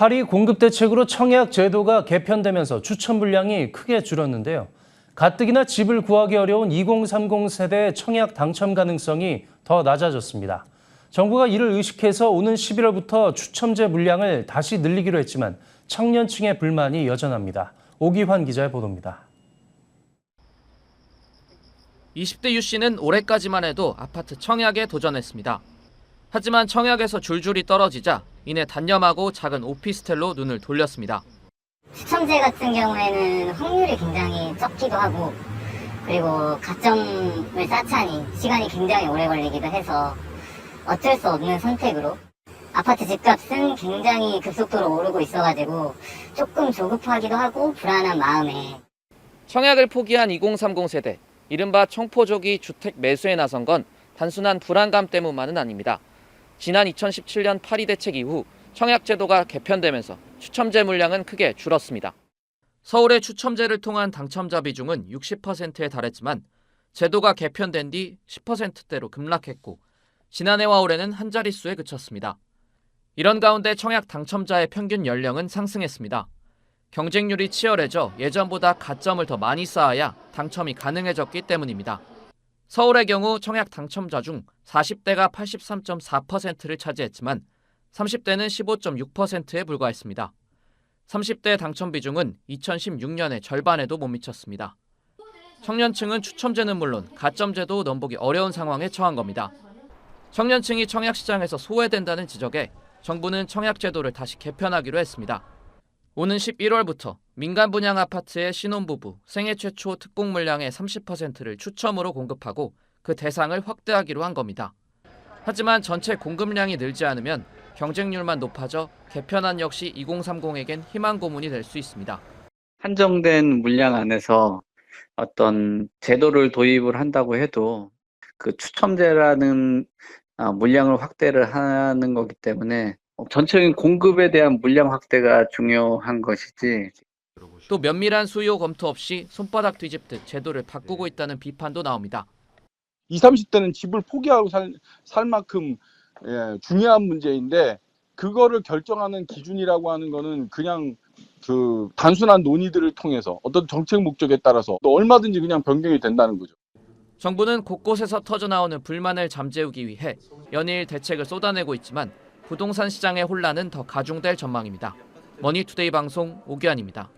파리 공급 대책으로 청약 제도가 개편되면서 추첨 물량이 크게 줄었는데요. 가뜩이나 집을 구하기 어려운 2030 세대의 청약 당첨 가능성이 더 낮아졌습니다. 정부가 이를 의식해서 오는 11월부터 추첨제 물량을 다시 늘리기로 했지만 청년층의 불만이 여전합니다. 오기환 기자의 보도입니다. 20대 유 씨는 올해까지만 해도 아파트 청약에 도전했습니다. 하지만 청약에서 줄줄이 떨어지자 이내 단념하고 작은 오피스텔로 눈을 돌렸습니다. 추첨제 같은 경우에는 확률이 굉장히 적기도 하고 그리고 가점을 쌓자니 시간이 굉장히 오래 걸리기도 해서 어쩔 수 없는 선택으로 아파트 집값은 굉장히 급속도로 오르고 있어가지고 조금 조급하기도 하고 불안한 마음에 청약을 포기한 2030 세대, 이른바 청포족이 주택 매수에 나선 건 단순한 불안감 때문만은 아닙니다. 지난 2017년 파리 대책 이후 청약 제도가 개편되면서 추첨제 물량은 크게 줄었습니다. 서울의 추첨제를 통한 당첨자 비중은 60%에 달했지만 제도가 개편된 뒤 10%대로 급락했고 지난해와 올해는 한 자릿수에 그쳤습니다. 이런 가운데 청약 당첨자의 평균 연령은 상승했습니다. 경쟁률이 치열해져 예전보다 가점을 더 많이 쌓아야 당첨이 가능해졌기 때문입니다. 서울의 경우 청약 당첨자 중 40대가 83.4%를 차지했지만 30대는 15.6%에 불과했습니다. 30대 당첨 비중은 2016년의 절반에도 못 미쳤습니다. 청년층은 추첨제는 물론 가점제도 넘보기 어려운 상황에 처한 겁니다. 청년층이 청약 시장에서 소외된다는 지적에 정부는 청약 제도를 다시 개편하기로 했습니다. 오는 11월부터 민간 분양 아파트의 신혼부부 생애 최초 특공 물량의 30%를 추첨으로 공급하고 그 대상을 확대하기로 한 겁니다. 하지만 전체 공급량이 늘지 않으면 경쟁률만 높아져 개편안 역시 2030에겐 희망 고문이 될 수 있습니다. 한정된 물량 안에서 어떤 제도를 도입을 한다고 해도 그 추첨제라는 물량을 확대를 하는 거기 때문에 전체적인 공급에 대한 물량 확대가 중요한 것이지. 또 면밀한 수요 검토 없이 손바닥 뒤집듯 제도를 바꾸고 있다는 비판도 나옵니다. 20, 30대는 집을 포기하고 살 만큼 중요한 문제인데 그거를 결정하는 기준이라고 하는 거는 그냥 그 단순한 논의들을 통해서 어떤 정책 목적에 따라서 또 얼마든지 그냥 변경이 된다는 거죠. 정부는 곳곳에서 터져나오는 불만을 잠재우기 위해 연일 대책을 쏟아내고 있지만 부동산 시장의 혼란은 더 가중될 전망입니다. 머니투데이 방송 오기환입니다.